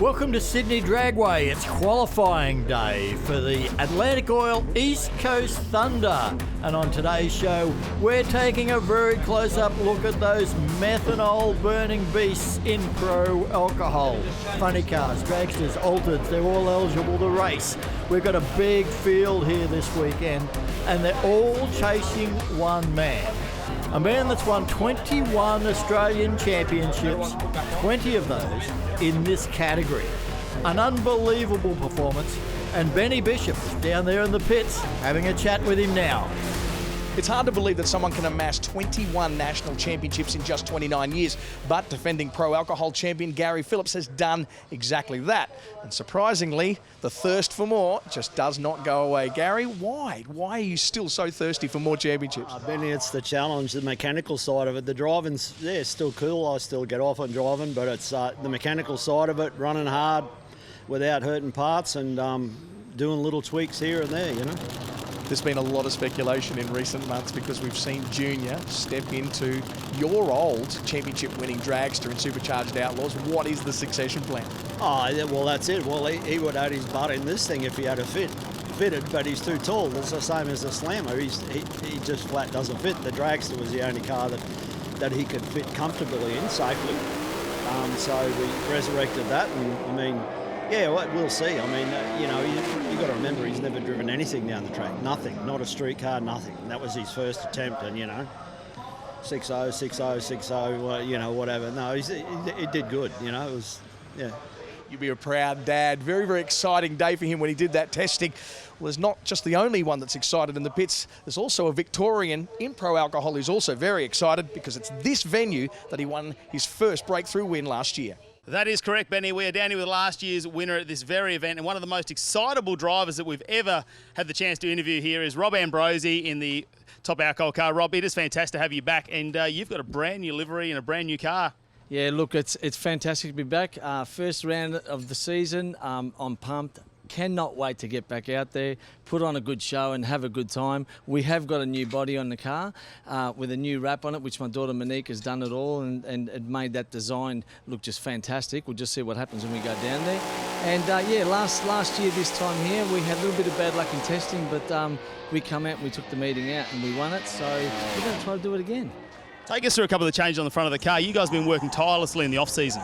Welcome to Sydney Dragway. It's qualifying day for the Atlantic Oil East Coast Thunder. And on today's show, we're taking a very close-up look at those methanol burning beasts in pro alcohol. Funny cars, dragsters, altereds, they're all eligible to race. We've got a big field here this weekend, and they're all chasing one man. A man that's won 21 Australian championships, 20 of those in this category. An unbelievable performance, and Benny Bishop is down there in the pits having a chat with him now. It's hard to believe that someone can amass 21 national championships in just 29 years, but defending pro alcohol champion Gary Phillips has done exactly that. And surprisingly, the thirst for more just does not go away. Gary, why? Why are you still so thirsty for more championships? Benny, it's the challenge, the mechanical side of it. The driving's, still cool. I still get off on driving, but it's the mechanical side of it, running hard without hurting parts and doing little tweaks here and there, you know. There's been a lot of speculation in recent months because we've seen Junior step into your old championship-winning dragster in Supercharged Outlaws. What is the succession plan? Oh, yeah, well, that's it. Well, he would add his butt in this thing if he had a fitted, but he's too tall. It's the same as the Slammer. He just flat doesn't fit. The dragster was the only car that he could fit comfortably in safely. So we resurrected that, and I mean, yeah, well, we'll see. I mean, you got to remember he's never driven anything down the track. Nothing. Not a street car, nothing. That was his first attempt, and, 6-0, 6-0, 6-0, whatever. No, he did good, it was, yeah. You'd be a proud dad. Very, very exciting day for him when he did that testing. Well, there's not just the only one that's excited in the pits. There's also a Victorian in pro alcohol who's also very excited because it's this venue that he won his first breakthrough win last year. That is correct, Benny. We are down here with last year's winner at this very event, and one of the most excitable drivers that we've ever had the chance to interview here is Rob Ambrosi in the top alcohol car. Rob, it is fantastic to have you back, and you've got a brand new livery and a brand new car. Yeah, look, it's fantastic to be back. First round of the season, I'm pumped. Cannot wait to get back out there, put on a good show and have a good time. We have got a new body on the car with a new wrap on it, which my daughter Monique has done it all and it made that design look just fantastic. We'll just see what happens when we go down there. And last year this time here, we had a little bit of bad luck in testing, but we come out and we took the meeting out and we won it. So we're going to try to do it again. Take us through a couple of the changes on the front of the car. You guys have been working tirelessly in the off-season.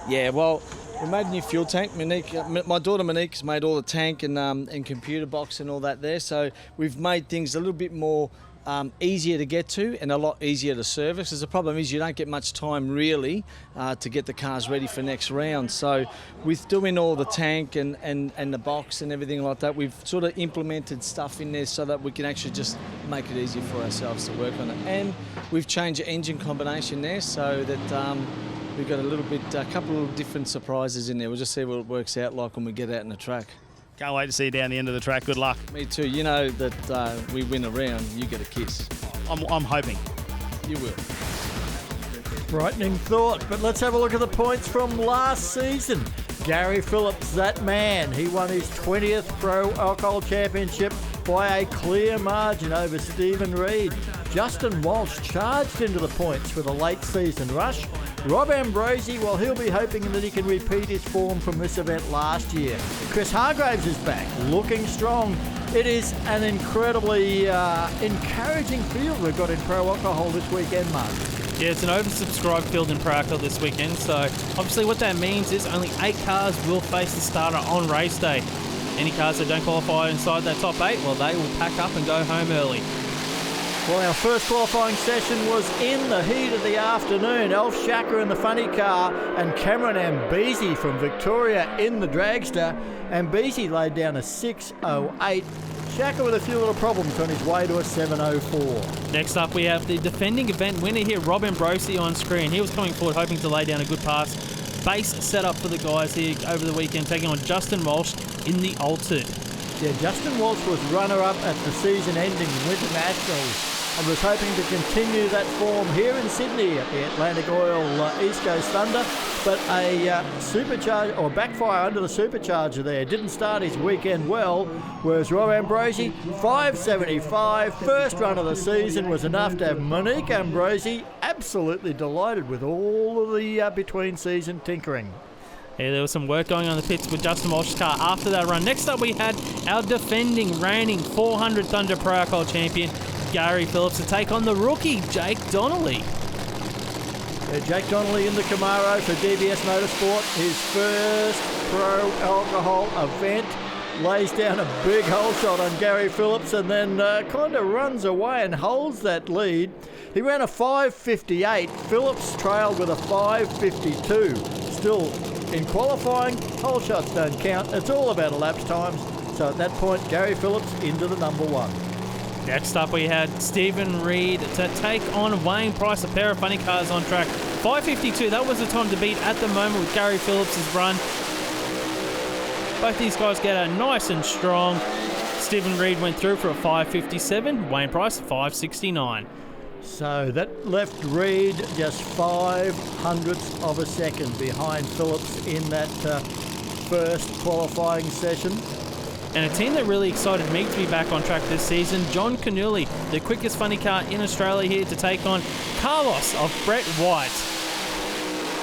Yeah, well, we made a new fuel tank. Monique, my daughter Monique's made all the tank and computer box and all that there. So we've made things a little bit more easier to get to and a lot easier to service. Because the problem is you don't get much time really to get the cars ready for next round. So with doing all the tank and the box and everything like that, we've sort of implemented stuff in there so that we can actually just make it easier for ourselves to work on it. And we've changed the engine combination there so that we've got a couple of different surprises in there. We'll just see what it works out like when we get out in the track. Can't wait to see you down the end of the track. Good luck. Me too. You know that we win a round, you get a kiss. I'm hoping. You will. Frightening thought, but let's have a look at the points from last season. Gary Phillips, that man, he won his 20th Pro Alcohol Championship by a clear margin over Stephen Reed. Justin Walsh charged into the points with a late season rush. Rob Ambrosi, well, he'll be hoping that he can repeat his form from this event last year. Chris Hargraves is back, looking strong. It is an incredibly encouraging field we've got in pro alcohol this weekend, Mark. Yeah, it's an oversubscribed field in pro alcohol this weekend, so obviously what that means is only 8 cars will face the starter on race day. Any cars that don't qualify inside that top 8, well, they will pack up and go home early. Well, our first qualifying session was in the heat of the afternoon. Sciacca in the funny car and Cameron Ambrosi from Victoria in the dragster. Ambrosi laid down a 6.08. Sciacca with a few little problems on his way to a 7.04. Next up, we have the defending event winner here, Rob Ambrosi, on screen. He was coming forward hoping to lay down a good pass. Base setup for the guys here over the weekend, taking on Justin Walsh in the altered. Yeah, Justin Walsh was runner-up at the season-ending Winter Nationals and was hoping to continue that form here in Sydney at the Atlantic Oil East Coast Thunder, but a supercharge or backfire under the supercharger there didn't start his weekend well, whereas Rob Ambrosi, 5.75, first run of the season was enough to have Monique Ambrosi absolutely delighted with all of the between-season tinkering. Yeah, there was some work going on in the pits with Justin Walsh's car after that run. Next up, we had our defending, reigning 400 Thunder Pro Alcohol champion, Gary Phillips, to take on the rookie, Jake Donnelly. Yeah, Jake Donnelly in the Camaro for DBS Motorsport, his first pro alcohol event. Lays down a big hole shot on Gary Phillips and then kind of runs away and holds that lead. He ran a 5.58. Phillips trailed with a 5.52. Still, in qualifying, hole shots don't count. It's all about elapsed times. So at that point, Gary Phillips into the number one. Next up, we had Stephen Reed to take on Wayne Price, a pair of funny cars on track. 5.52, that was the time to beat at the moment with Gary Phillips' run. Both these guys get out nice and strong. Stephen Reed went through for a 5.57, Wayne Price 5.69. So that left Reed just 0.05 of a second behind Phillips in that first qualifying session. And a team that really excited me to be back on track this season, John Cannuli, the quickest funny car in Australia, here to take on Carlos of Brett White.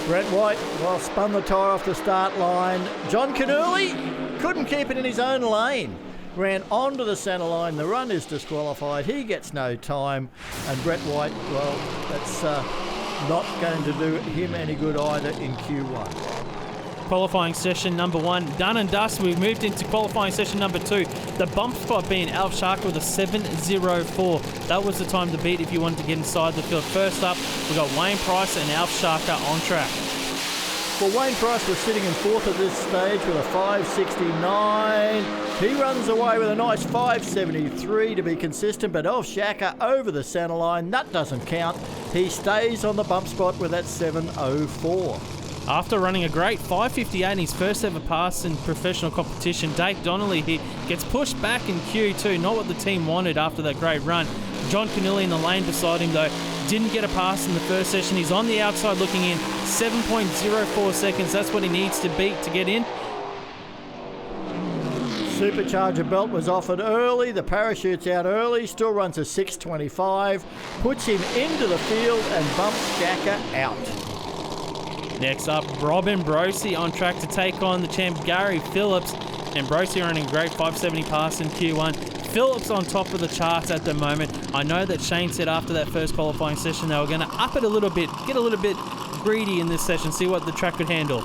Brett White, well, spun the tyre off the start line. John Cannuli couldn't keep it in his own lane. Ran onto the centre line. The run is disqualified. He gets no time. And Brett White, well, that's not going to do him any good either in Q1. Qualifying session number 1, done and dusted. We've moved into qualifying session number 2. The bump spot being Sciacca with a 7.04. That was the time to beat if you wanted to get inside the field. First up, we've got Wayne Price and Sciacca on track. Well, Wayne Price was sitting in fourth at this stage with a 5.69. He runs away with a nice 5.73 to be consistent, but Sciacca over the centre line. That doesn't count. He stays on the bump spot with that 7.04. After running a great 5.58 in his first ever pass in professional competition, Jake Donnelly here gets pushed back in Q2, not what the team wanted after that great run. John Cannuli in the lane beside him though, didn't get a pass in the first session. He's on the outside looking in, 7.04 seconds, that's what he needs to beat to get in. Supercharger belt was offered early, the parachute's out early, still runs a 6.25, puts him into the field and bumps Sciacca out. Next up, Rob Ambruosi on track to take on the champ Gary Phillips. Ambruosi running a great 5.70 pass in Q1. Phillips on top of the charts at the moment. I know that Shane said after that first qualifying session they were going to up it a little bit, get a little bit greedy in this session, see what the track could handle.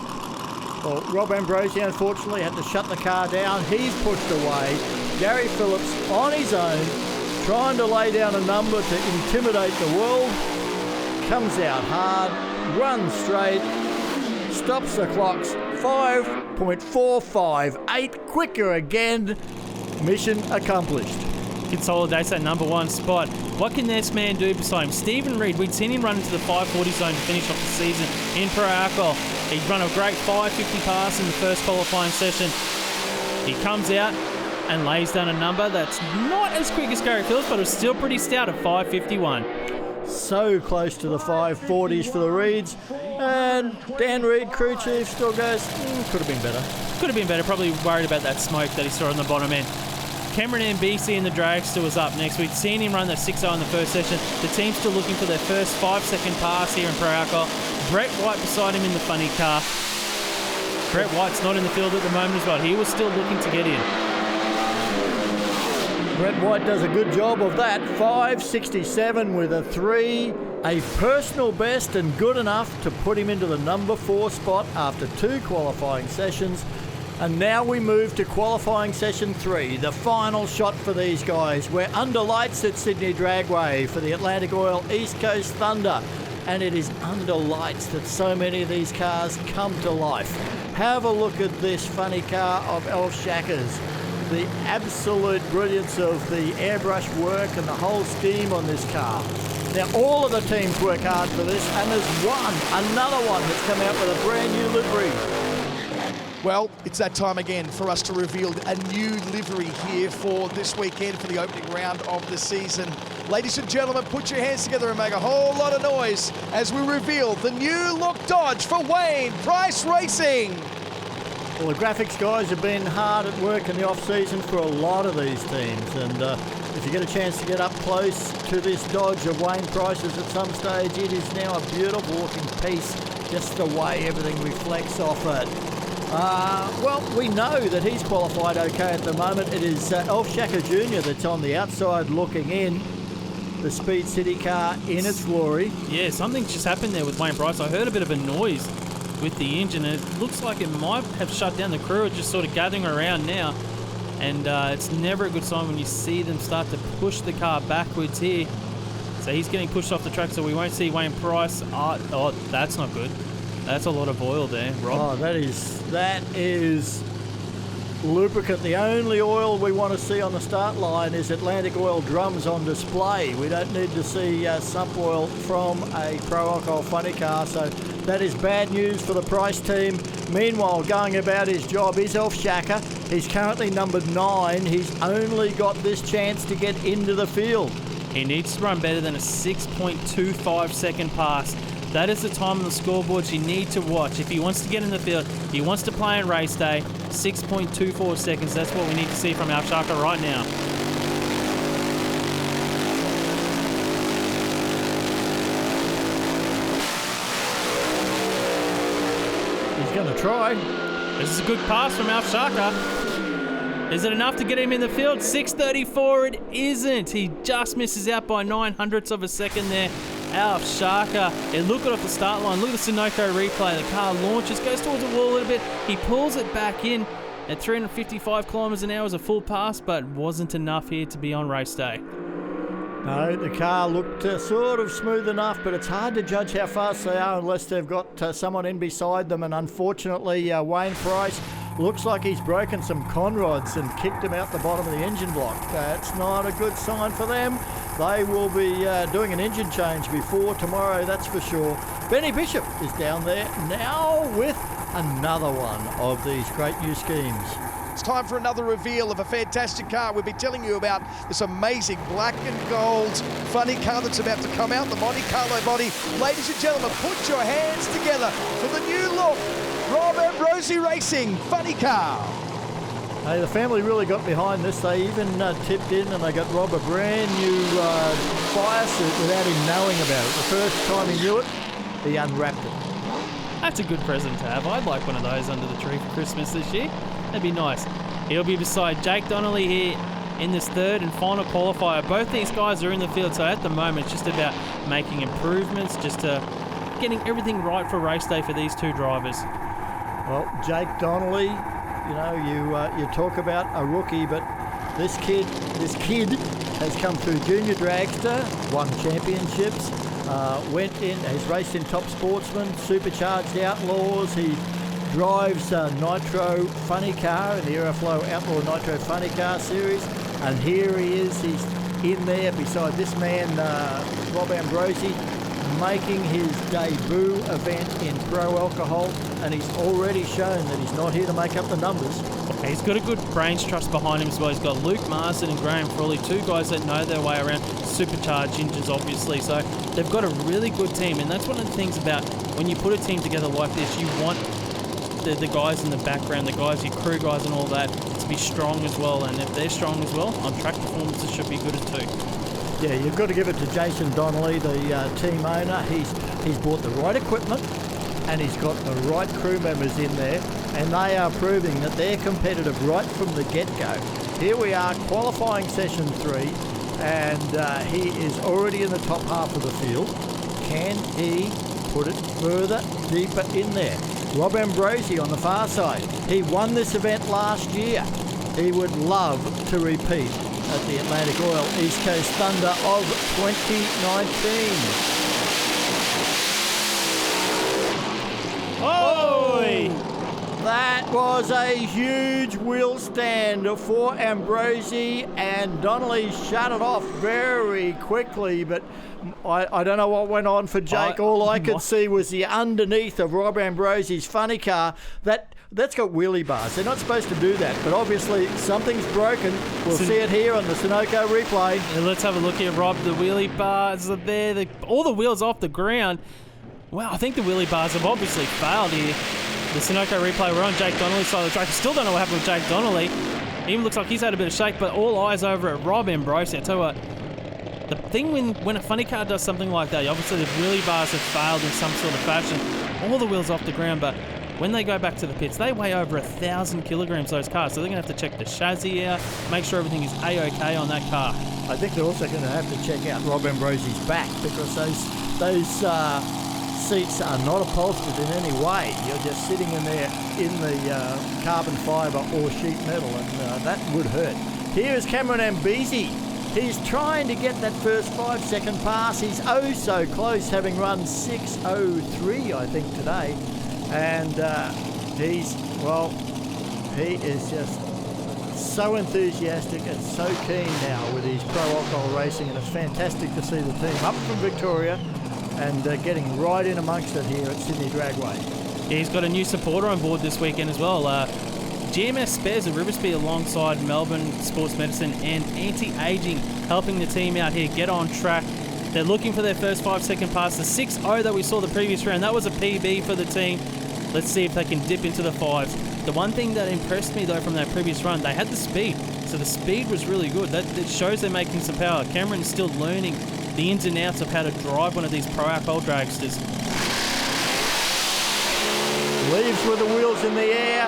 Well, Rob Ambruosi unfortunately had to shut the car down. He's pushed away. Gary Phillips on his own, trying to lay down a number to intimidate the world. Comes out hard, runs straight, stops the clocks, 5.458, quicker again. Mission accomplished. Consolidates that number 1 spot. What can this man do beside him? Stephen Reed, we'd seen him run into the 5.40 zone to finish off the season in Pro Alcohol. He'd run a great 5.50 pass in the first qualifying session. He comes out and lays down a number that's not as quick as Gary Phillips, but it's still pretty stout at 5.51. So close to the 5.40s for the Reeds. And Dan Reed, crew chief, still goes, could have been better. Could have been better, probably worried about that smoke that he saw on the bottom end. Cameron MBC in the dragster was up next. We'd seen him run that 6.0 in the first session. The team's still looking for their first 5-second pass here in Pro Alcohol. Brett White beside him in the funny car. Brett White's not in the field at the moment as well. He was still looking to get in. Brett White does a good job of that. 5.67 with a 3. A personal best and good enough to put him into the number 4 spot after 2 qualifying sessions. And now we move to qualifying session 3, the final shot for these guys. We're under lights at Sydney Dragway for the Atlantic Oil East Coast Thunder. And it is under lights that so many of these cars come to life. Have a look at this funny car of Sciacca's. The absolute brilliance of the airbrush work and the whole scheme on this car. Now, all of the teams work hard for this, and there's another one that's come out with a brand new livery. Well, it's that time again for us to reveal a new livery here for this weekend for the opening round of the season. Ladies and gentlemen, put your hands together and make a whole lot of noise as we reveal the new look Dodge for Wayne Price Racing. Well, the graphics guys have been hard at work in the off-season for a lot of these teams, and if you get a chance to get up close to this Dodge of Wayne Price's at some stage, it is now a beautiful looking piece, just the way everything reflects off it. Well, we know that he's qualified okay at the moment. It is Sciacca Jr. that's on the outside looking in. The Speed City car in its glory. Yeah, something just happened there with Wayne Price. I heard a bit of a noise with the engine, and it looks like it might have shut down. The crew are just sort of gathering around now, and it's never a good sign when you see them start to push the car backwards here. So he's getting pushed off the track, so we won't see Wayne Price. Oh, that's not good. That's a lot of oil there, Rob. Oh, that is lubricant. The only oil we want to see on the start line is Atlantic Oil drums on display. We don't need to see sump oil from a Pro Alcohol funny car, so that is bad news for the Price team. Meanwhile, going about his job is Sciacca. He's currently number 9. He's only got this chance to get into the field. He needs to run better than a 6.25 second pass. That is the time on the scoreboards you need to watch. If he wants to get in the field, he wants to play in race day, 6.24 seconds. That's what we need to see from Sciacca right now. He's going to try. This is a good pass from Sciacca. Is it enough to get him in the field? 6.34, it isn't. He just misses out by 900ths of a second there. Sciacca, and look at off the start line. Look at the Sunoco replay. The car launches, goes towards the wall a little bit. He pulls it back in at 355 kilometres an hour as a full pass, but wasn't enough here to be on race day. No, the car looked sort of smooth enough, but it's hard to judge how fast they are unless they've got someone in beside them. And unfortunately, Wayne Price looks like he's broken some conrods and kicked them out the bottom of the engine block. It's not a good sign for them. They will be doing an engine change before tomorrow, that's for sure. Benny Bishop is down there now with another one of these great new schemes. It's time for another reveal of a fantastic car. We'll be telling you about this amazing black and gold funny car that's about to come out, the Monte Carlo body. Ladies and gentlemen, put your hands together for the new look Rob Ambrosi Racing funny car. Hey, the family really got behind this. They even tipped in and they got Rob a brand new fire suit without him knowing about it. The first time he knew it, he unwrapped it. That's a good present to have. I'd like one of those under the tree for Christmas this year. That'd be nice. He'll be beside Jake Donnelly here in this third and final qualifier. Both these guys are in the field, so at the moment it's just about making improvements, just getting everything right for race day for these two drivers. Well, Jake Donnelly, you know, you talk about a rookie, but this kid has come through junior dragster, won championships, went in, has raced in Top Sportsman, Supercharged Outlaws. He drives a Nitro Funny Car in the Aeroflow Outlaw Nitro Funny Car series, and here he is. He's in there beside this man, Rob Ambrosi, making his debut event in Pro Alcohol, and he's already shown that he's not here to make up the numbers. He's got a good brains trust behind him as well. He's got Luke Marsden and Graham Frawley, two guys that know their way around, supercharged engines obviously, so they've got a really good team, and that's one of the things about when you put a team together like this, you want the guys in the background, the guys, your crew guys and all that, to be strong as well, and if they're strong as well, on track performances should be good too. Yeah, you've got to give it to Jason Donnelly, the team owner. He's bought the right equipment and he's got the right crew members in there, and they are proving that they're competitive right from the get-go. Here we are, qualifying session 3, and he is already in the top half of the field. Can he put it further, deeper in there? Rob Ambrosi on the far side. He won this event last year. He would love to repeat at the Atlantic Oil East Coast Thunder of 2019. Oh! That was a huge wheel stand for Ambrosi, and Donnelly shut it off very quickly, but I don't know what went on for Jake. All I could see was the underneath of Rob Ambrosi's funny car. That's got wheelie bars. They're not supposed to do that, but obviously something's broken. We'll see it here on the Sunoco replay. Yeah, let's have a look here, Rob. The wheelie bars are there. All the wheels off the ground. Well, I think the wheelie bars have obviously failed here. The Sunoco replay, we're on Jake Donnelly's side of the track. I still don't know what happened with Jake Donnelly. He even looks like he's had a bit of shake, but all eyes over at Rob Ambrose. I tell you what, the thing when a funny car does something like that, obviously the wheelie bars have failed in some sort of fashion. All the wheels off the ground, but when they go back to the pits, they weigh over 1,000 kilograms, those cars. So they're going to have to check the chassis out, make sure everything is A-OK on that car. I think they're also going to have to check out Rob Ambrosi's back, because those seats are not upholstered in any way. You're just sitting in there in the carbon fibre or sheet metal, and that would hurt. Here is Cameron Ambruosi. He's trying to get that first 5-second pass. He's oh so close, having run 6:03, I think, today. And he is just so enthusiastic and so keen now with his pro alcohol racing, and it's fantastic to see the team up from Victoria and getting right in amongst it here at Sydney Dragway. Yeah, he's got a new supporter on board this weekend as well. GMS Spares at Riversby alongside Melbourne Sports Medicine and Anti-Aging, helping the team out here get on track. They're looking for their first 5-second pass. The 6.0 that we saw the previous round, that was a PB for the team. Let's see if they can dip into the 5s. The one thing that impressed me though from that previous run, they had the speed. So the speed was really good. That shows they're making some power. Cameron's still learning the ins and outs of how to drive one of these pro alcohol dragsters. Leaves with the wheels in the air.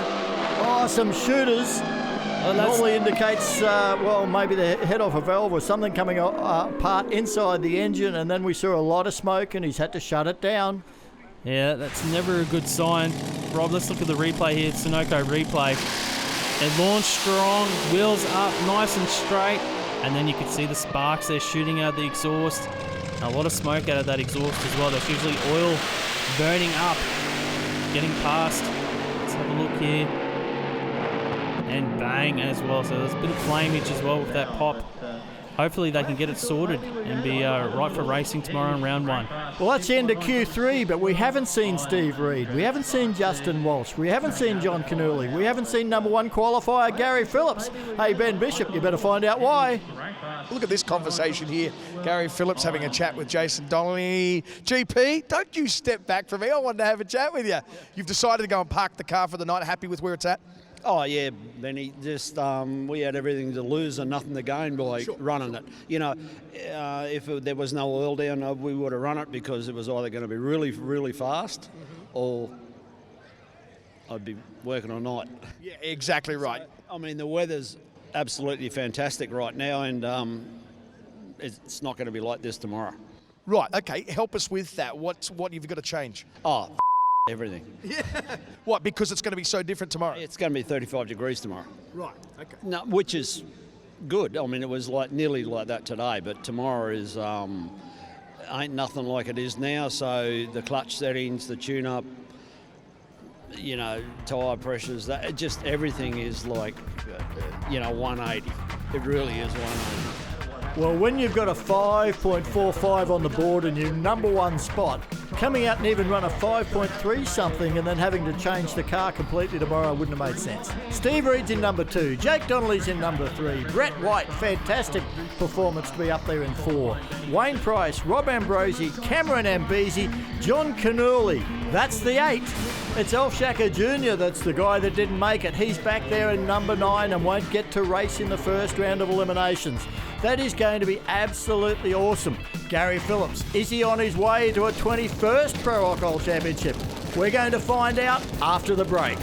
Oh, some shooters. Well, Normally indicates, maybe the head off a valve or something coming apart inside the engine, and then we saw a lot of smoke and he's had to shut it down. Yeah, that's never a good sign. Rob, let's look at the replay here. Sunoco replay. They launch strong, wheels up, nice and straight, and then you can see the sparks they're shooting out the exhaust. A lot of smoke out of that exhaust as well. That's usually oil burning up, getting past. Let's have a look here. And bang as well. So there's a bit of flameage as well with that pop. Hopefully they can get it sorted and be right for racing tomorrow in round 1. Well, that's the end of Q3, but we haven't seen Steve Reed. We haven't seen Justin Walsh. We haven't seen John Cannuli. We haven't seen number 1 qualifier Gary Phillips. Hey, Ben Bishop, you better find out why. Look at this conversation here. Gary Phillips having a chat with Jason Donnelly. GP, don't you step back from me. I wanted to have a chat with you. You've decided to go and park the car for the night. Happy with where it's at? Oh, yeah, Benny. Just we had everything to lose and nothing to gain by running it. You know, if there was no oil down, we would have run it, because it was either going to be really, really fast or I'd be working all night. Yeah, exactly right. So, I mean, the weather's absolutely fantastic right now, and it's not going to be like this tomorrow. Right, okay. Help us with that. What you've got to change? Oh, everything. Yeah. What, because it's going to be so different tomorrow? It's going to be 35 degrees tomorrow. Right, okay. No, which is good. I mean, it was nearly like that today, but tomorrow is ain't nothing like it is now. So the clutch settings, the tune-up, you know, tyre pressures, just everything is like, 180. It really is 180. Well, when you've got a 5.45 on the board and your number 1 spot, coming out and even run a 5.3 something and then having to change the car completely tomorrow wouldn't have made sense. Steve Reed's in number 2, Jake Donnelly's in number 3, Brett White, fantastic performance to be up there in 4, Wayne Price, Rob Ambrosi, Cameron Ambruosi, John Cannuli. That's the 8. It's Sciacca Jr. that's the guy that didn't make it. He's back there in number 9 and won't get to race in the first round of eliminations. That is going to be absolutely awesome. Gary Phillips, is he on his way to a 21st Pro Alcohol Championship? We're going to find out after the break.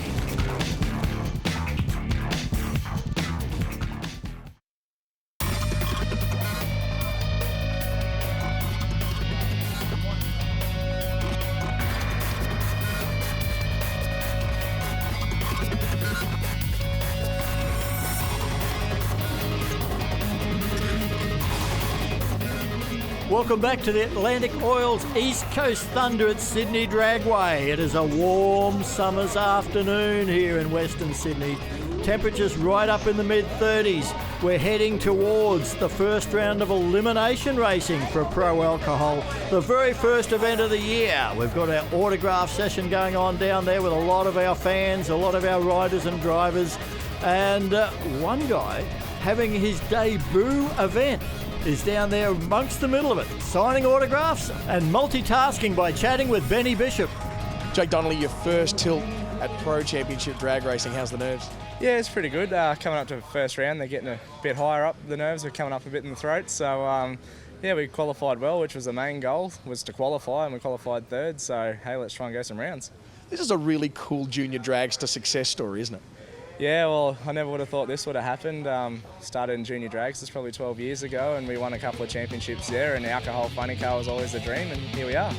Welcome back to the Atlantic Oil's East Coast Thunder at Sydney Dragway. It is a warm summer's afternoon here in Western Sydney. Temperatures right up in the mid-30s. We're heading towards the first round of elimination racing for Pro Alcohol, the very first event of the year. We've got our autograph session going on down there with a lot of our fans, a lot of our riders and drivers, and one guy having his debut event is down there amongst the middle of it, signing autographs and multitasking by chatting with Benny Bishop. Jake Donnelly, your first tilt at Pro Championship drag racing. How's the nerves? Yeah, it's pretty good. Coming up to the first round, they're getting a bit higher up. The nerves are coming up a bit in the throat. So, we qualified well, which was the main goal, was to qualify, and we qualified 3rd. So, hey, let's try and go some rounds. This is a really cool junior dragster success story, isn't it? Yeah, well, I never would have thought this would have happened. Started in junior drags, it's probably 12 years ago, and we won a couple of championships there, and the alcohol funny car was always the dream, and here we are.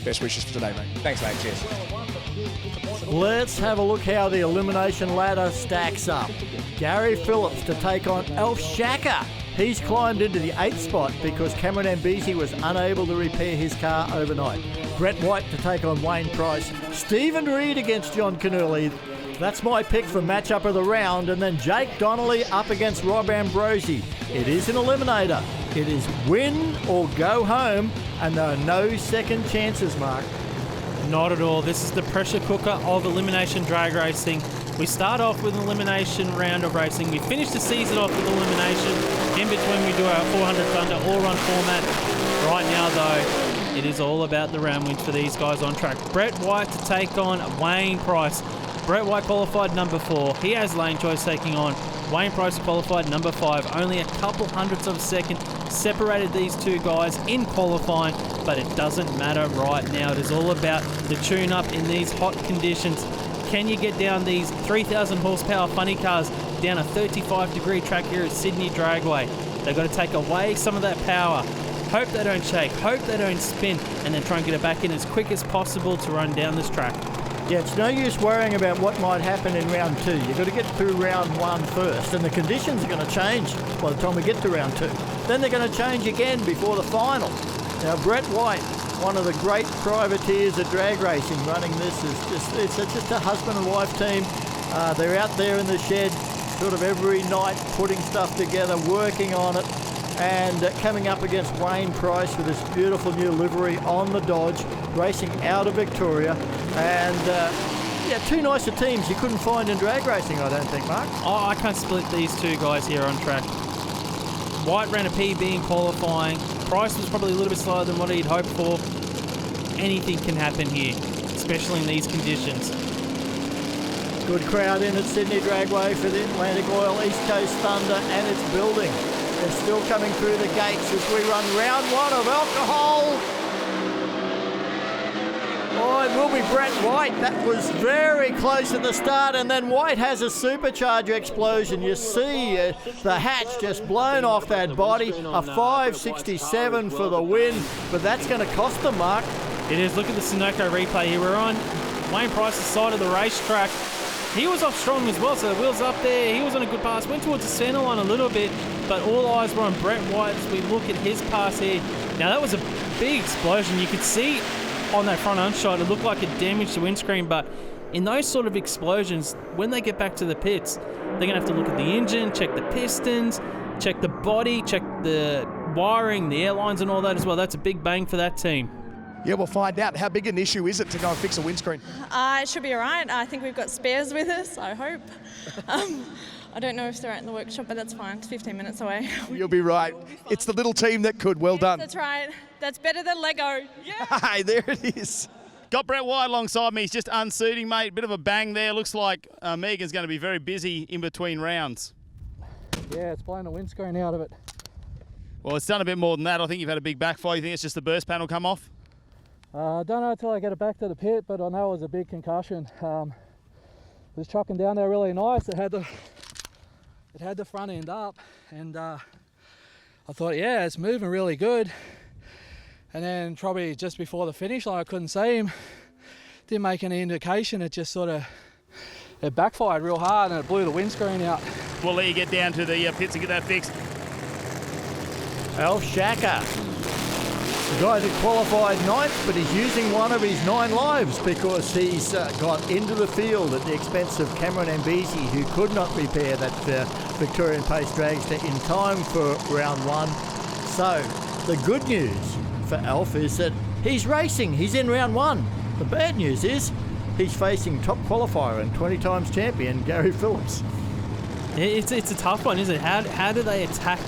Best wishes for today, mate. Thanks, mate. Cheers. Let's have a look how the elimination ladder stacks up. Gary Phillips to take on Sciacca. He's climbed into the 8th spot because Cameron Ambruosi was unable to repair his car overnight. Brett White to take on Wayne Price. Stephen Reed against John Cannuli. That's my pick for matchup of the round. And then Jake Donnelly up against Rob Ambrosi. It is an eliminator. It is win or go home, and there are no second chances, Mark. Not at all. This is the pressure cooker of elimination drag racing. We start off with an elimination round of racing. We finish the season off with elimination. In between, we do our 400 Thunder all-run format. Right now, though, it is all about the round wins for these guys on track. Brett White to take on Wayne Price. Brett White qualified number 4. He has lane choice taking on Wayne Price qualified number 5. Only a couple hundredths of a second separated these two guys in qualifying, but it doesn't matter right now. It is all about the tune-up in these hot conditions. Can you get down these 3,000 horsepower funny cars down a 35-degree track here at Sydney Dragway? They've got to take away some of that power. Hope they don't shake, hope they don't spin, and then try and get it back in as quick as possible to run down this track. Yeah, it's no use worrying about what might happen in round 2. You've got to get through round 1 first, and the conditions are going to change by the time we get to round 2. Then they're going to change again before the final. Now, Brett White, one of the great privateers of drag racing, running this is just a husband and wife team. They're out there in the shed sort of every night putting stuff together, working on it, and coming up against Wayne Price with this beautiful new livery on the Dodge, racing out of Victoria. And yeah, two nicer teams you couldn't find in drag racing, I don't think, Mark. Oh, I can't split these two guys here on track. White ran a PB in qualifying. Price was probably a little bit slower than what he'd hoped for. Anything can happen here, especially in these conditions. Good crowd in at Sydney Dragway for the Atlantic Oil East Coast Thunder, and it's building. They're still coming through the gates as we run round 1 of alcohol. Oh, it will be Brett White. That was very close at the start, and then White has a supercharger explosion. You see the hatch just blown off that body. A 567 for the win, but that's going to cost them, Mark. It is. Look at the Sunoco replay here. We're on Wayne Price's side of the racetrack. He was off strong as well, so the wheels up there. He was on a good pass. Went towards the centre line a little bit, but all eyes were on Brett White as we look at his pass here. Now, that was a big explosion. You could see on that front end shot, it looked like it damaged the windscreen, but in those sort of explosions, when they get back to the pits, they're going to have to look at the engine, check the pistons, check the body, check the wiring, the airlines and all that as well. That's a big bang for that team. Yeah, we'll find out. How big an issue is it to go and fix a windscreen? It should be all right. I think we've got spares with us, I hope. I don't know if they're out in the workshop, but that's fine. It's 15 minutes away. You'll be right. It's the little team that could. Well done. That's right. That's better than Lego. Yeah. Hey, there it is. Got Brett White alongside me. He's just unseating, mate. Bit of a bang there. Looks like Megan's going to be very busy in between rounds. Yeah, it's blown the windscreen out of it. Well, it's done a bit more than that. I think you've had a big backfire. You think it's just the burst panel come off? I don't know until I get it back to the pit, but I know it was a big concussion. It was trucking down there really nice. It had the front end up, and I thought, yeah, it's moving really good. And then probably just before the finish line, I couldn't see him. Didn't make any indication. It just sort of it backfired real hard, and it blew the windscreen out. We'll let you get down to the pits and get that fixed. Sciacca. The guy that qualified 9th, but he's using one of his 9 lives because he's got into the field at the expense of Cameron Ambruosi, who could not repair that Victorian Pace dragster in time for round 1. So the good news for Alf is that he's racing. He's in round 1. The bad news is he's facing top qualifier and 20 times champion Gary Phillips. It's a tough one, isn't it? How do they attack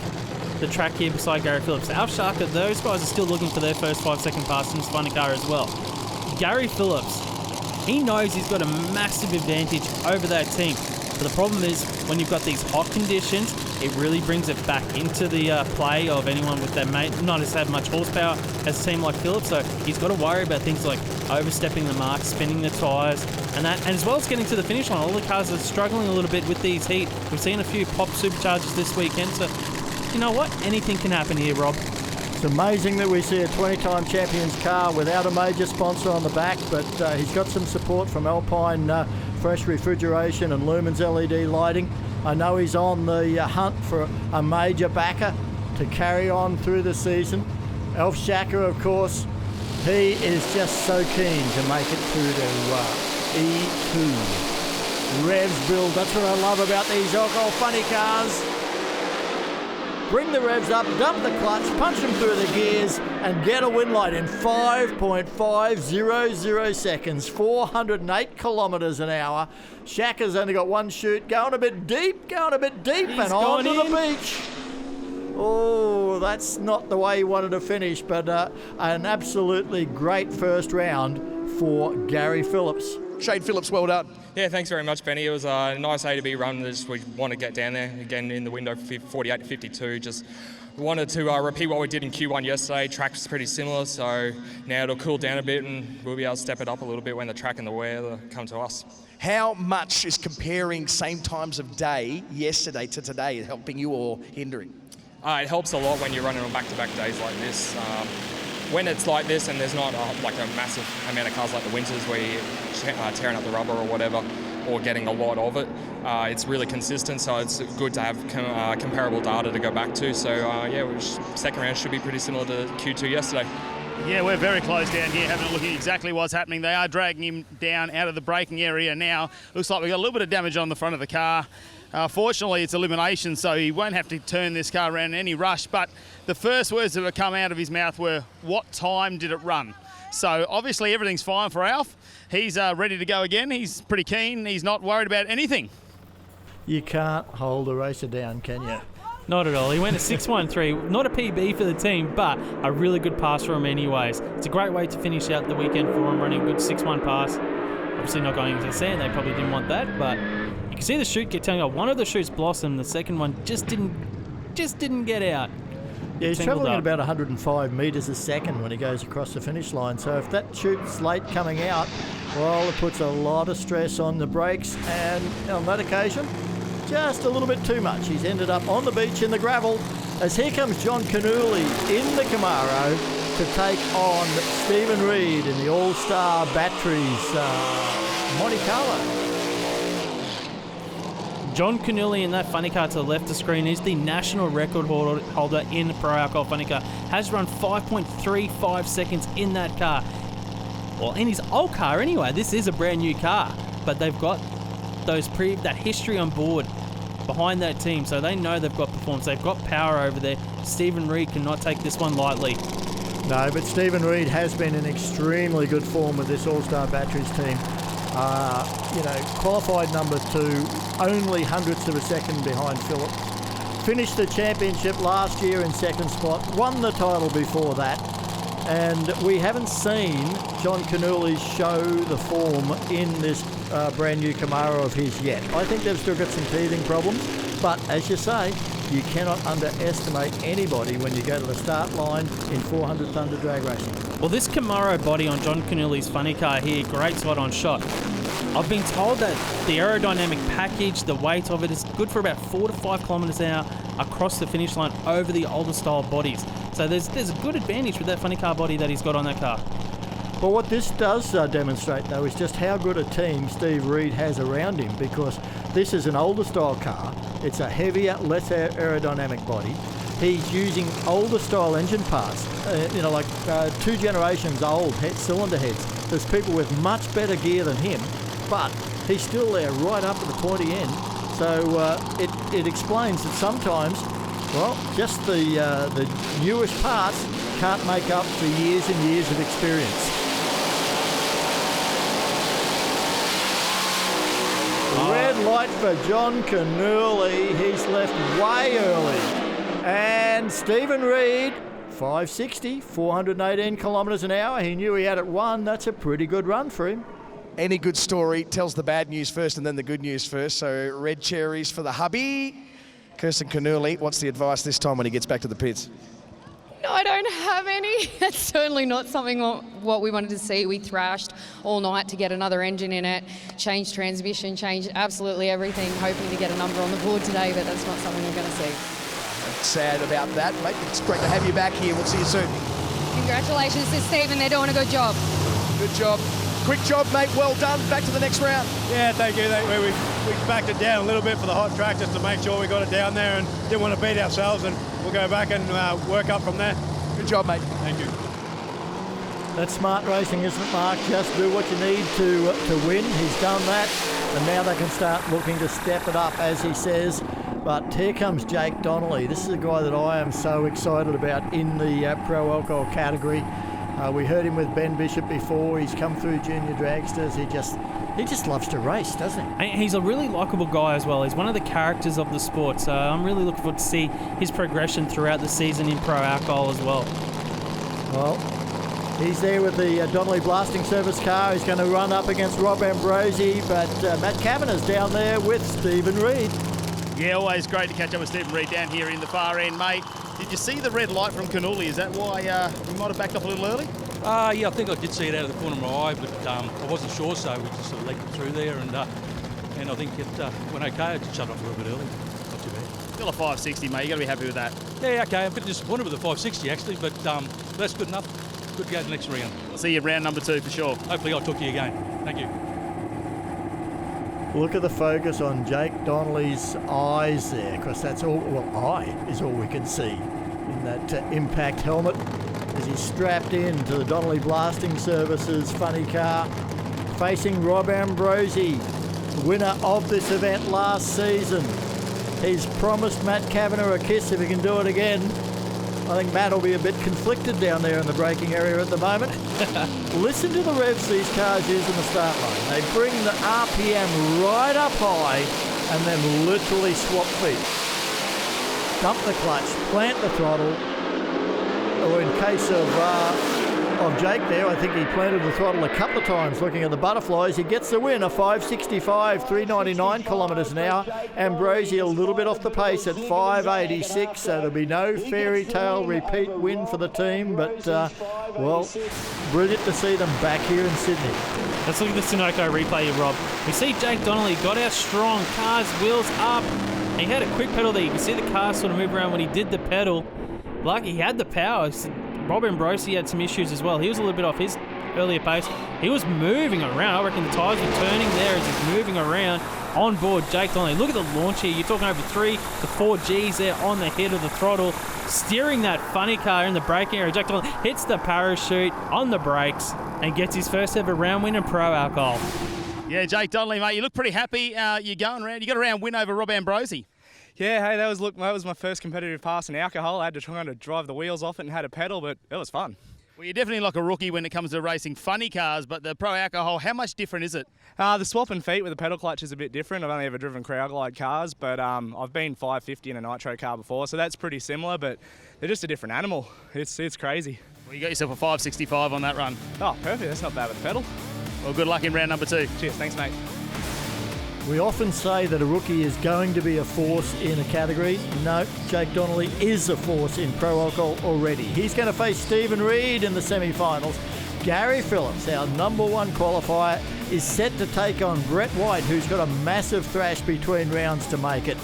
the track here beside Gary Phillips? Sciacca, those guys are still looking for their first 5-second pass in this funny car as well. Gary Phillips, he knows he's got a massive advantage over that team. But the problem is, when you've got these hot conditions, it really brings it back into the play of anyone with that not as have much horsepower as a team like Phillips. So he's got to worry about things like overstepping the mark, spinning the tyres, and as well as getting to the finish line. All the cars are struggling a little bit with these heat. We've seen a few pop superchargers this weekend, so you know what? Anything can happen here, Rob. It's amazing that we see a 20-time champions car without a major sponsor on the back, but he's got some support from Alpine Fresh Refrigeration and Lumens LED lighting. I know he's on the hunt for a major backer to carry on through the season. Alf Sciacca, of course, he is just so keen to make it through to E2. Revs build, that's what I love about these alcohol funny cars. Bring the revs up, dump the clutch, punch them through the gears, and get a win light in 5.500 seconds, 408 kilometres an hour. Sciacca's only got one chute, going a bit deep, and on to the beach. Oh, that's not the way he wanted to finish, but an absolutely great first round for Gary Phillips. Shane Phillips, well done. Yeah, thanks very much, Benny. It was a nice A to B run. We want to get down there again in the window, 48 to 52. Just wanted to repeat what we did in Q1 yesterday. Track's pretty similar, so now it'll cool down a bit and we'll be able to step it up a little bit when the track and the weather come to us. How much is comparing same times of day yesterday to today helping you or hindering? It helps a lot when you're running on back-to-back days like this. When it's like this and there's not like a massive amount of cars like the winters where you're tearing up the rubber or whatever, or getting a lot of it, it's really consistent, so it's good to have comparable data to go back to. So second round should be pretty similar to Q2 yesterday. Yeah, we're very close down here, having a look at exactly what's happening. They are dragging him down out of the braking area now. Looks like we've got a little bit of damage on the front of the car. Fortunately, it's elimination, so he won't have to turn this car around in any rush. But the first words that have come out of his mouth were, "What time did it run?" So obviously everything's fine for Alf. He's ready to go again. He's pretty keen. He's not worried about anything. You can't hold a racer down, can you? Not at all. He went a 6.13, not a PB for the team, but a really good pass for him anyways. It's a great way to finish out the weekend for him, running a good 6.1 pass. Obviously not going into the sand, they probably didn't want that, but you can see the chute get tangled up. One of the chutes blossomed, the second one just didn't get out. Yeah, he's travelling at about 105 metres a second when he goes across the finish line. So if that chute's late coming out, well, it puts a lot of stress on the brakes. And on that occasion, just a little bit too much. He's ended up on the beach in the gravel as here comes John Cannuli in the Camaro to take on Stephen Reed in the All-Star Batteries Monte Carlo. John Cannuli in that funny car to the left of the screen is the national record holder in the Pro Alcohol funny car. Has run 5.35 seconds in that car. Well, in his old car anyway. This is a brand new car, but they've got that history on board behind that team, so they know they've got performance. They've got power over there. Stephen Reed cannot take this one lightly. No, but Stephen Reed has been in extremely good form with this All-Star Batteries team. Qualified number 2, only hundredths of a second behind Phillip. Finished the championship last year in second spot, won the title before that, and we haven't seen John Cannuli show the form in this brand new Camaro of his yet. I think they've still got some teething problems, but as you say, you cannot underestimate anybody when you go to the start line in 400 Thunder drag racing. Well, this Camaro body on John Cannuli's funny car here, great spot on shot. I've been told that the aerodynamic package, the weight of it, is good for about 4 to 5 kilometres an hour across the finish line over the older style bodies. So there's a good advantage with that funny car body that he's got on that car. Well, what this does demonstrate, though, is just how good a team Steve Reed has around him, because this is an older style car. It's a heavier, less aerodynamic body. He's using older style engine parts, 2 generations old cylinder heads. There's people with much better gear than him, but he's still there right up at the pointy end. So it explains that sometimes, well, just the newest parts can't make up for years and years of experience. Red light for John Cannuli. He's left way early. And Stephen Reed, 560, 418 kilometres an hour. He knew he had it won. That's a pretty good run for him. Any good story tells the bad news first and then the good news first. So red cherries for the hubby. Kirsten Cannuli, what's the advice this time when he gets back to the pits? No, I don't have any. That's certainly not something what we wanted to see. We thrashed all night to get another engine in it, changed transmission, changed absolutely everything, hoping to get a number on the board today, but that's not something we're going to see. Sad about that, mate. It's great to have you back here. We'll see you soon. Congratulations to Stephen. They're doing a good job. Good job. Quick job, mate. Well done. Back to the next round. Yeah, thank you. We backed it down a little bit for the hot track just to make sure we got it down there and didn't want to beat ourselves, and we'll go back and work up from there. Good job, mate. Thank you. That's smart racing, isn't it, Mark? Just do what you need to win. He's done that, and now they can start looking to step it up, as he says. But here comes Jake Donnelly. This is a guy that I am so excited about in the pro alcohol category. We heard him with Ben Bishop before. He's come through junior dragsters. He just loves to race, doesn't he? And he's a really likeable guy as well. He's one of the characters of the sport, so I'm really looking forward to see his progression throughout the season in pro alcohol as well. Well, he's there with the Donnelly blasting service car. He's going to run up against Rob Ambrosi, but Matt Kavanagh's down there with Stephen Reid. Yeah, always great to catch up with Stephen Reid down here in the far end, mate. Did you see the red light from Cannuli? Is that why you might have backed up a little early? Yeah, I think I did see it out of the corner of my eye, but I wasn't sure, so we just sort of legged it through there, and I think it went okay. I just shut off a little bit early. Not too bad. Still a 560, mate. You got to be happy with that. Yeah, okay. I'm a bit disappointed with the 560 actually, but that's good enough. Good to go to the next round. I'll see you round number 2 for sure. Hopefully I'll talk to you again. Thank you. Look at the focus on Jake Donnelly's eyes there, because that's all, eye is all we can see in that impact helmet as he's strapped in to the Donnelly Blasting Services funny car, facing Rob Ambrosi, winner of this event last season. He's promised Matt Kavanagh a kiss if he can do it again. I think Matt will be a bit conflicted down there in the braking area at the moment. Listen to the revs these cars use in the start line. They bring the RPM right up high and then literally swap feet. Dump the clutch, plant the throttle, or in case of Jake there, I think he planted the throttle a couple of times looking at the butterflies. He gets the win, a 565, 399 kilometres an hour. Ambrosi a little bit off the pace at 586, so there'll be no fairy tale repeat win for the team, but, well, brilliant to see them back here in Sydney. Let's look at the Sunoco replay here, Rob. We see Jake Donnelly got out strong, cars, wheels up. He had a quick pedal there. You can see the car sort of move around when he did the pedal. Like, he had the power. Rob Ambrosi had some issues as well. He was a little bit off his earlier pace. He was moving around. I reckon the tyres were turning there as he's moving around on board Jake Donnelly. Look at the launch here. You're talking over 3 to 4 Gs there on the head of the throttle, steering that funny car in the braking area. Jake Donnelly hits the parachute on the brakes and gets his first ever round win in pro alcohol. Yeah, Jake Donnelly, mate, you look pretty happy. You're going around. You got a round win over Rob Ambrosi. Yeah, hey, that was my first competitive pass in alcohol. I had to try to drive the wheels off it and had a pedal, but it was fun. Well, you're definitely like a rookie when it comes to racing funny cars, but the pro alcohol, how much different is it? The swapping feet with the pedal clutch is a bit different. I've only ever driven crowd glide cars, but I've been 550 in a nitro car before, so that's pretty similar, but they're just a different animal. It's crazy. Well, you got yourself a 565 on that run. Oh, perfect. That's not bad with the pedal. Well, good luck in round number 2. Cheers. Thanks, mate. We often say that a rookie is going to be a force in a category. No, Jake Donnelly is a force in pro alcohol already. He's going to face Stephen Reid in the semi-finals. Gary Phillips, our number 1 qualifier, is set to take on Brett White, who's got a massive thrash between rounds to make it.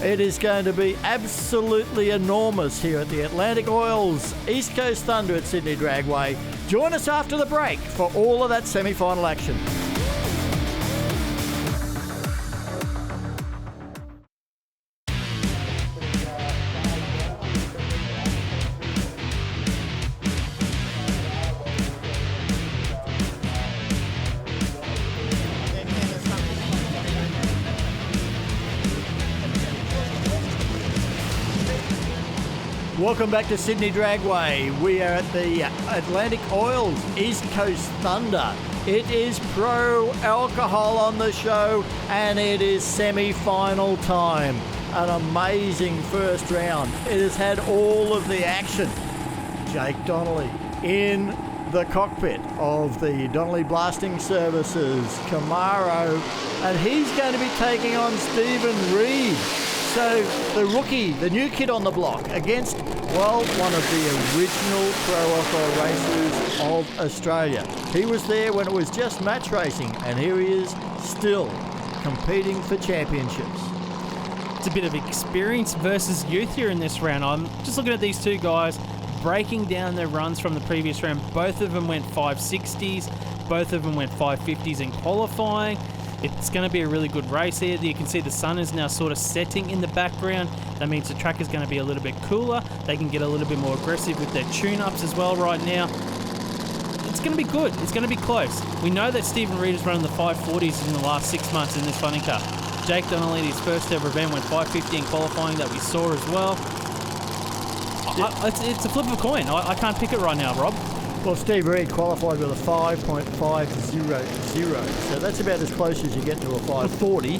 It is going to be absolutely enormous here at the Atlantic Oil's East Coast Thunder at Sydney Dragway. Join us after the break for all of that semi-final action. Welcome back to Sydney Dragway. We are at the Atlantic Oil's East Coast Thunder. It is pro alcohol on the show and it is semi-final time. An amazing first round. It has had all of the action. Jake Donnelly in the cockpit of the Donnelly Blasting Services Camaro, and he's going to be taking on Stephen Reid. So the rookie, the new kid on the block against, well, one of the original pro off-road racers of Australia. He was there when it was just match racing, and here he is still competing for championships. It's a bit of experience versus youth here in this round. I'm just looking at these two guys breaking down their runs from the previous round. Both of them went 560s, both of them went 550s in qualifying. It's going to be a really good race here. You can see the sun is now sort of setting in the background. That means the track is going to be a little bit cooler. They can get a little bit more aggressive with their tune-ups as well right now. It's going to be good. It's going to be close. We know that Stephen Reid has run in the 540s in the last 6 months in this funny car. Jake Donnelly, his first ever event, went 550 in qualifying that we saw as well. It's a flip of a coin. I can't pick it right now, Rob. Well, Steve Reid qualified with a 5.500, so that's about as close as you get to a 540.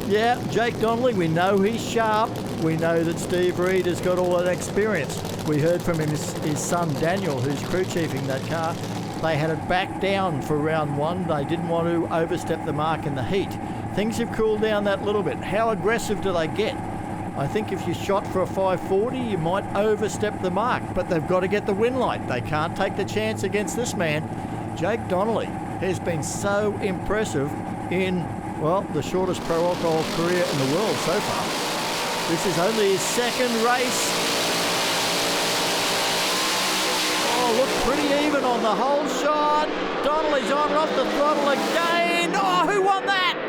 Yeah, Jake Donnelly, we know he's sharp. We know that Steve Reid has got all that experience. We heard from his son Daniel, who's crew chiefing that car. They had it back down for round one. They didn't want to overstep the mark in the heat. Things have cooled down that little bit. How aggressive do they get? I think if you shot for a 540, you might overstep the mark, but they've got to get the win light. They can't take the chance against this man. Jake Donnelly has been so impressive in, well, the shortest pro alcohol career in the world so far. This is only his second race. Oh, look, pretty even on the whole shot. Donnelly's on and off the throttle again. Oh, who won that?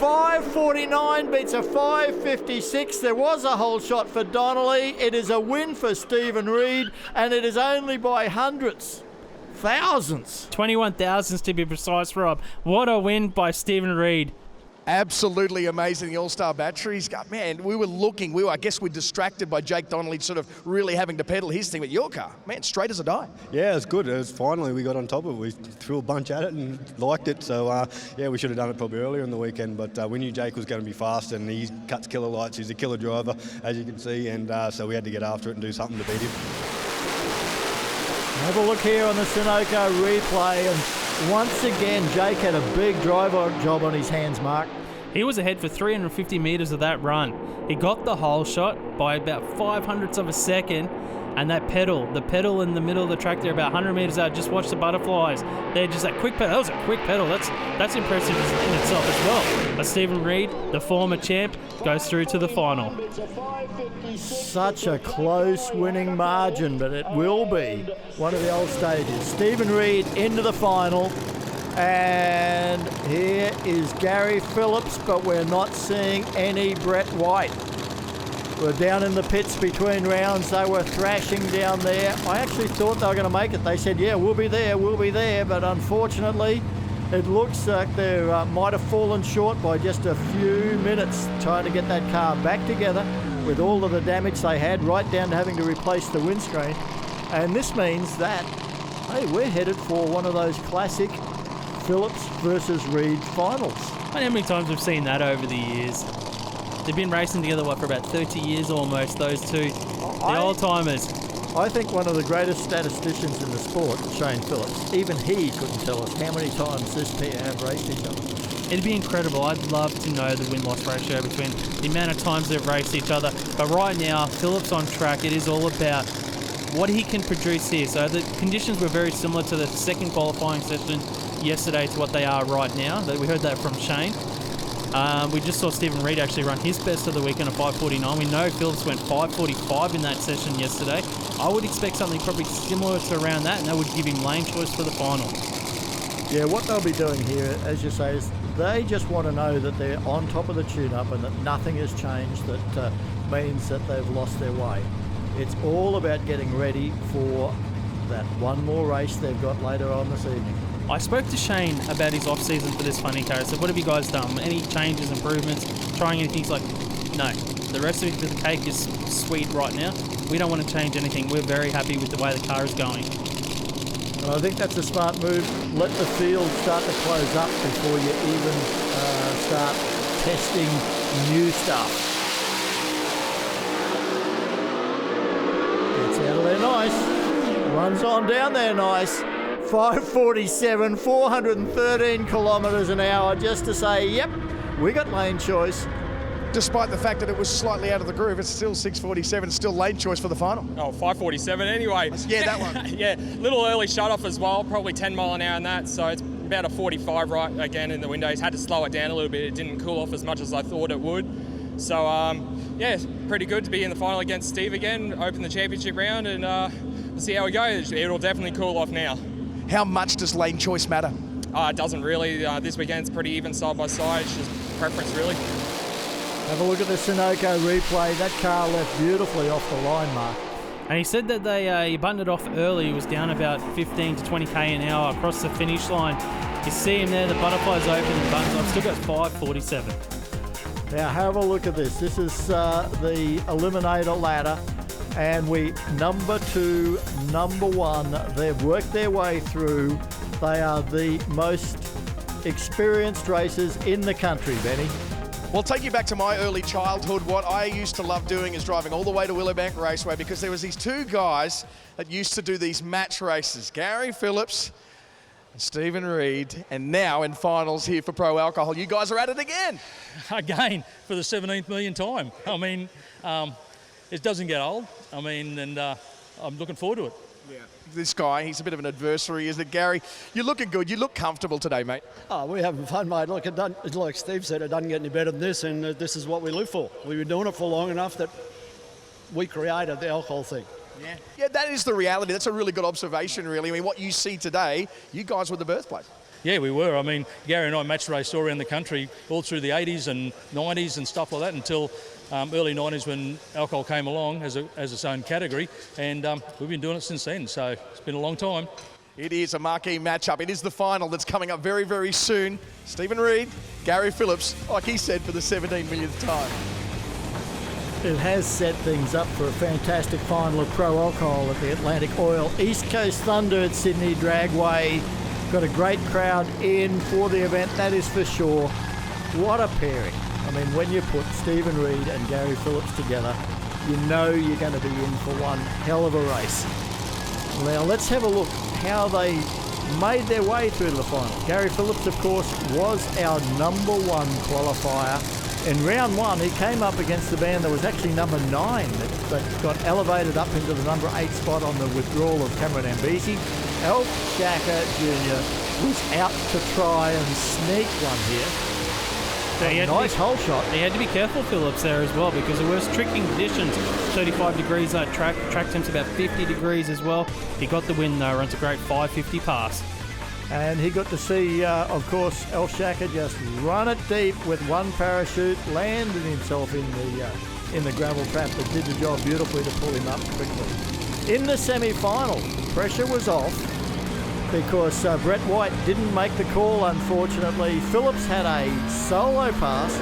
549 beats a 556. There was a whole shot for Donnelly. It is a win for Stephen Reid, and it is only by hundreds. Thousands. 21 thousandths to be precise, Rob. What a win by Stephen Reid. Absolutely amazing, the All-Star batteries. God, man, I guess we're distracted by Jake Donnelly sort of really having to pedal his thing with your car. Man, straight as a die. Yeah, it was good. It was finally we got on top of it. We threw a bunch at it and liked it. So, yeah, we should have done it probably earlier in the weekend. But we knew Jake was going to be fast, and he cuts killer lights. He's a killer driver, as you can see. And so we had to get after it and do something to beat him. Have a look here on the Sunoco replay, and once again Jake had a big driver job on his hands, Mark. He was ahead for 350 metres of that run. He got the whole shot by about 0.05 of a second, and the pedal in the middle of the track there, about 100 metres out. Just watch the butterflies. They're just that quick pedal. That was a quick pedal. That's impressive in itself as well. But Stephen Reid, the former champ, goes through to the final. Such a close winning margin, but it will be one of the old stages. Stephen Reid into the final. And here is Gary Phillips, but we're not seeing any Brett White. We're down in the pits between rounds. They were thrashing down there. I actually thought they were going to make it. They said, yeah, we'll be there. But unfortunately, it looks like they might have fallen short by just a few minutes trying to get that car back together with all of the damage they had, right down to having to replace the windscreen. And this means that, hey, we're headed for one of those classic Phillips versus Reid finals. I know how many times we've seen that over the years. They've been racing together, for about 30 years almost, those two. The old-timers. I think one of the greatest statisticians in the sport, Shane Phillips, even he couldn't tell us how many times this pair have raced each other. It'd be incredible. I'd love to know the win-loss ratio between the amount of times they've raced each other. But right now, Phillips on track. It is all about what he can produce here. So the conditions were very similar to the second qualifying session yesterday to what they are right now. We heard that from Shane. We just saw Stephen Reid actually run his best of the week in a 549. We know Phillips went 545 in that session yesterday. I would expect something probably similar to around that, and that would give him lane choice for the final. Yeah, what they'll be doing here, as you say, is they just want to know that they're on top of the tune-up and that nothing has changed that means that they've lost their way. It's all about getting ready for that one more race they've got later on this evening. I spoke to Shane about his off-season for this funny car. I said, what have you guys done? Any changes, improvements, trying anything? He's like, no. The recipe for the cake is sweet right now. We don't want to change anything. We're very happy with the way the car is going. And I think that's a smart move. Let the field start to close up before you even start testing new stuff. Gets out of there nice. Runs on down there nice. 547, 413 kilometres an hour, just to say, yep, we got lane choice. despite the fact that it was slightly out of the groove, it's still 6:47. It's still lane choice for the final. Oh, 5:47 anyway. Yeah, that one. Yeah, little early shut-off as well, probably 10 mile an hour in that, so it's about a 45 right again in the windows. Had to slow it down a little bit. It didn't cool off as much as I thought it would. So, yeah, it's pretty good to be in the final against Steve again, open the championship round, and we'll see how we go. It'll definitely cool off now. How much does lane choice matter? It doesn't really. This weekend's pretty even side by side. It's just preference, really. Have a look at the Sunoco replay. That car left beautifully off the line, Mark. And he said that they buttoned it off early. He was down about 15 to 20k an hour across the finish line. You see him there, the butterflies open and buttons off. Still got 5:47. Now have a look at this. This is the Eliminator ladder, and number 2, number 1. They've worked their way through. They are the most experienced racers in the country, Benny. Well, take you back to my early childhood. What I used to love doing is driving all the way to Willowbank Raceway, because there was these two guys that used to do these match races, Gary Phillips and Stephen Reed, and now in finals here for Pro Alcohol. You guys are at it again. Again, for the 17th millionth time. I mean, it doesn't get old. I mean, and I'm looking forward to it. Yeah. This guy, he's a bit of an adversary, isn't it, Gary? You're looking good. You look comfortable today, mate. Oh, we're having fun, mate. Look, like Steve said, it doesn't get any better than this, and this is what we live for. We've been doing it for long enough that we created the alcohol thing. Yeah, that is the reality. That's a really good observation, really. I mean, what you see today, you guys were the birthplace. Yeah, we were. I mean, Gary and I match raced all around the country all through the 80s and 90s and stuff like that until early 90s when alcohol came along as its own category, and we've been doing it since then, so it's been a long time. It is a marquee matchup. It is the final that's coming up very, very soon. Stephen Reed, Gary Phillips, like he said, for the 17 millionth time. It has set things up for a fantastic final of Pro Alcohol at the Atlantic Oil East Coast Thunder at Sydney Dragway. Got a great crowd in for the event, that is for sure. What a pairing. I mean, when you put Stephen Reed and Gary Phillips together, you know you're going to be in for one hell of a race. Now, let's have a look how they made their way through to the final. Gary Phillips, of course, was our number 1 qualifier. In round 1, he came up against the band that was actually number 9 that got elevated up into the number 8 spot on the withdrawal of Cameron Ambruosi. Sciacca Jr. was out to try and sneak one here. Nice hole shot. He had to be careful, Phillips, there as well, because there were tricky conditions. 35 degrees that track temps about 50 degrees as well. He got the win though, runs a great 550 pass. And he got to see, of course, Sciacca just run it deep with one parachute, landed himself in the gravel trap, but did the job beautifully to pull him up quickly. In the semi-final, pressure was off because Brett White didn't make the call, unfortunately. Phillips had a solo pass,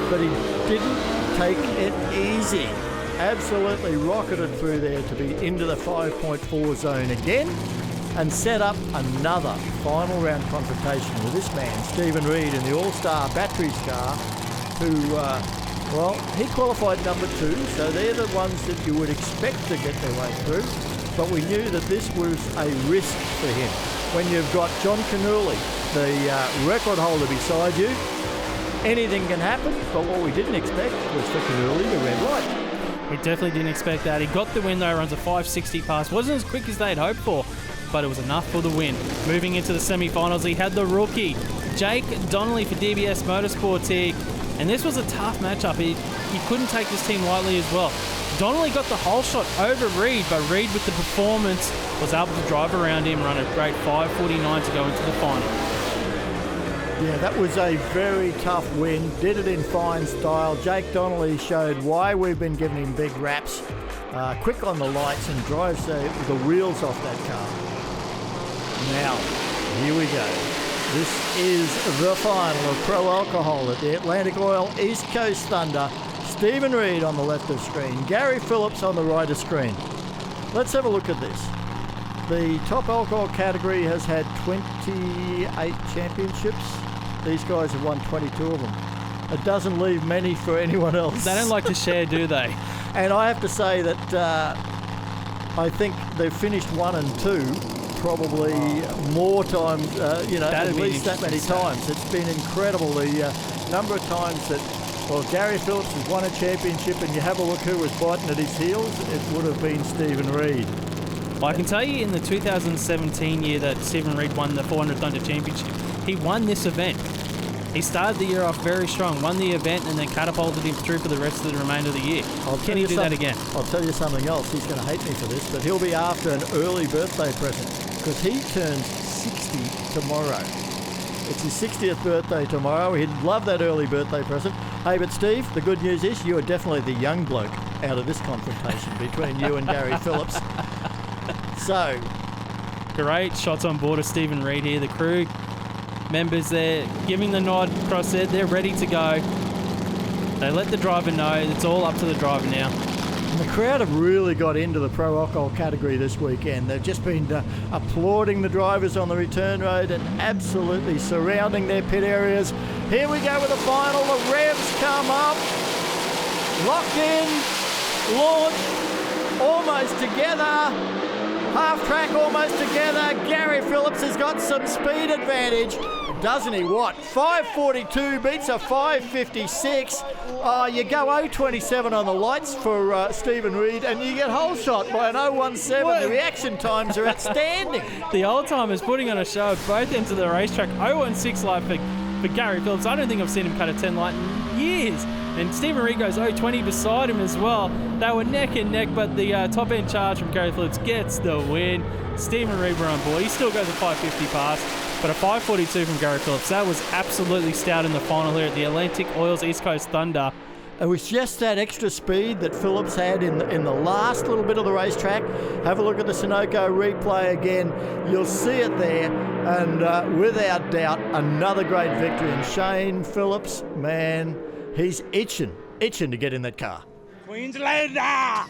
but he didn't take it easy. Absolutely rocketed through there to be into the 5.4 zone again, and set up another final round confrontation with this man, Stephen Reed, in the All-Star Batteries car, who, he qualified number 2, so they're the ones that you would expect to get their way through, but we knew that this was a risk for him. When you've got John Cannuli, the record holder beside you, anything can happen, but what we didn't expect was for Cannuli to red light. We definitely didn't expect that. He got the win though, runs a 560 pass. Wasn't as quick as they'd hoped for, but it was enough for the win. Moving into the semi-finals, he had the rookie, Jake Donnelly for DBS Motorsports here. And this was a tough matchup. He couldn't take this team lightly as well. Donnelly got the whole shot over Reed, but Reed with the performance was able to drive around him, run a great 5:49 to go into the final. Yeah, that was a very tough win. Did it in fine style. Jake Donnelly showed why we've been giving him big raps. Quick on the lights and drives the wheels off that car. Now, here we go. This is the final of Pro Alcohol at the Atlantic Oil East Coast Thunder. Stephen Reed on the left of screen, Gary Phillips on the right of screen. Let's have a look at this. The top alcohol category has had 28 championships. These guys have won 22 of them. It doesn't leave many for anyone else. They don't like to share, do they? And I have to say that I think they've finished 1 and 2 probably more times, at least that many times. It's been incredible the number of times that Well, Gary Phillips has won a championship, and you have a look who was biting at his heels. It would have been Stephen Reid. Well, I can tell you in the 2017 year that Stephen Reid won the 400 Thunder Championship, he won this event. He started the year off very strong, won the event, and then catapulted him through for the rest of the remainder of the year. Can he do that again? I'll tell you something else. He's going to hate me for this, but he'll be after an early birthday present because he turns 60 tomorrow. It's his 60th birthday tomorrow. He'd love that early birthday present. Hey, but Steve, the good news is you are definitely the young bloke out of this confrontation between you and Gary Phillips. So, great shots on board of Stephen Reid here. The crew members there giving the nod across there. They're ready to go. They let the driver know. It's all up to the driver now. And the crowd have really got into the pro alcohol category this weekend. They've just been applauding the drivers on the return road and absolutely surrounding their pit areas. Here we go with the final. The revs come up. Locked in. Launch. Almost together. Half track almost together. Gary Phillips has got some speed advantage, doesn't he? What? 5:42 beats a 5:56. You go 0:27 on the lights for Stephen Reid, and you get whole shot by an 0:17. The reaction times are outstanding. The old timers putting on a show at both ends of the racetrack. 0:16 light for Gary Phillips. I don't think I've seen him cut a 10 light in years. And Stephen Reid goes 0:20 beside him as well. They were neck and neck, but the top end charge from Gary Phillips gets the win. Stephen Reid were on board. He still goes a 5:50 past, but a 5:42 from Gary Phillips. That was absolutely stout in the final here at the Atlantic Oil's East Coast Thunder. It was just that extra speed that Phillips had in the last little bit of the racetrack. Have a look at the Sunoco replay again. You'll see it there. And without doubt, another great victory. And Shane Phillips, man, he's itching to get in that car. Queenslander!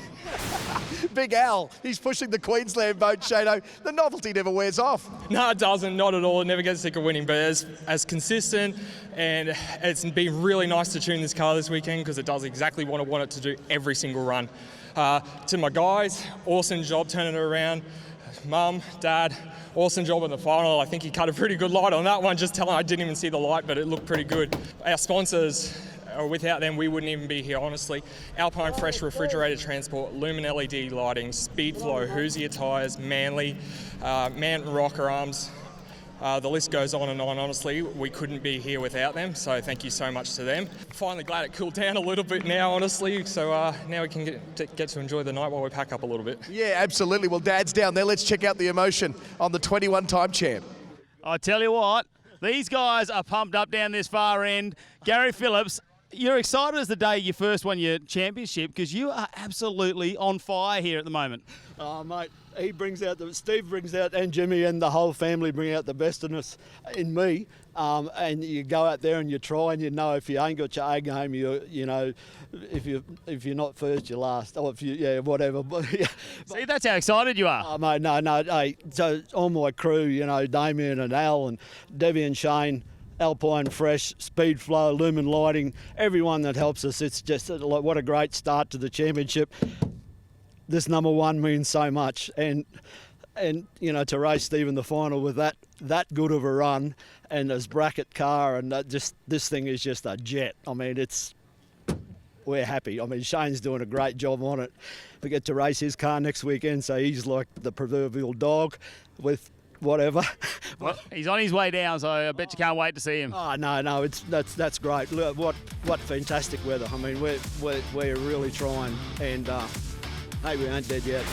Big Al, he's pushing the Queensland boat, Shano. The novelty never wears off. No, it doesn't, not at all. It never gets sick of winning, but as consistent, and it's been really nice to tune this car this weekend because it does exactly what I want it to do every single run. To my guys, awesome job turning it around. Mum, Dad, awesome job in the final. I think he cut a pretty good light on that one. Just telling I didn't even see the light, but it looked pretty good. Our sponsors, without them, we wouldn't even be here, honestly. Alpine Fresh Refrigerated Transport, Lumen LED Lighting, Speedflow, Hoosier Tyres, Manly, Mountain Rocker Arms. The list goes on and on, honestly. We couldn't be here without them, so thank you so much to them. Finally glad it cooled down a little bit now, honestly, so now we can get to enjoy the night while we pack up a little bit. Yeah, absolutely. Well, Dad's down there. Let's check out the emotion on the 21-time champ. I tell you what, these guys are pumped up down this far end. Gary Phillips, you're excited as the day you first won your championship because you are absolutely on fire here at the moment. Oh, mate, Steve brings out, and Jimmy and the whole family bring out the best in me. And you go out there and you try, and you know if you ain't got your A game, you know, if you're not first, you're last. Or if you, whatever. See, that's how excited you are. Oh, mate, no. Hey, so all my crew, you know, Damien and Al and Debbie and Shane, Alpine Fresh, Speedflow, Lumen Lighting, everyone that helps us. It's just what a great start to the championship. This number one means so much, and you know, to race Steve in the final with that good of a run and his bracket car, and this thing is just a jet. I mean, we're happy. I mean, Shane's doing a great job on it. We get to race his car next weekend, so he's like the proverbial dog with whatever. Well, he's on his way down, so I bet you can't wait to see him. Oh no, that's great. Look, what fantastic weather. I mean, we're really trying, and hey, we ain't dead yet.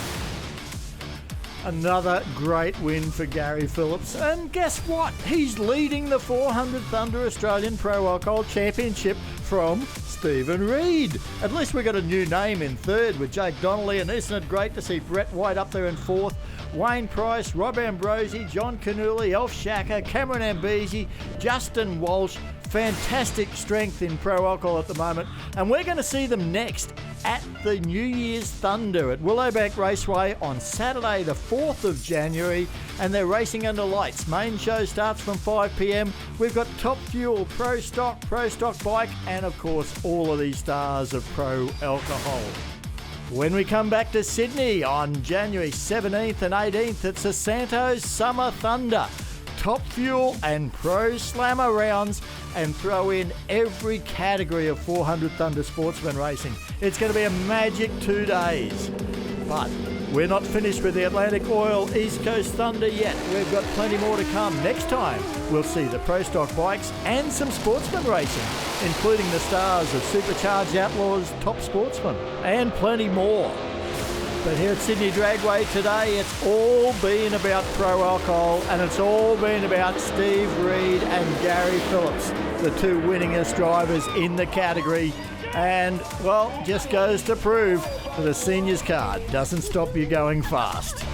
Another great win for Gary Phillips, and guess what? He's leading the 400 Thunder Australian Pro Alcohol Championship from Stephen Reid. At least we got a new name in third with Jake Donnelly, and isn't it great to see Brett White up there in fourth? Wayne Price, Rob Ambrosi, John Cannuli, Sciacca, Cameron Ambese, Justin Walsh. Fantastic strength in pro alcohol at the moment, and we're going to see them next at the New Year's Thunder at Willowbank Raceway on Saturday the 4th of January, and they're racing under lights. Main show starts from 5 p.m. We've got Top Fuel, Pro Stock Bike, and of course all of these stars of pro alcohol. When we come back to Sydney on January 17th and 18th, it's a Santos Summer Thunder. Top Fuel and Pro Slammer rounds and throw in every category of 400 Thunder Sportsman racing. It's going to be a magic 2 days. But we're not finished with the Atlantic Oil East Coast Thunder yet. We've got plenty more to come. Next time, we'll see the Pro Stock bikes and some sportsman racing, including the stars of Supercharged Outlaws Top Sportsman and plenty more. But here at Sydney Dragway today, it's all been about pro alcohol, and it's all been about Steve Reed and Gary Phillips, the two winningest drivers in the category. And, well, just goes to prove that a seniors card doesn't stop you going fast.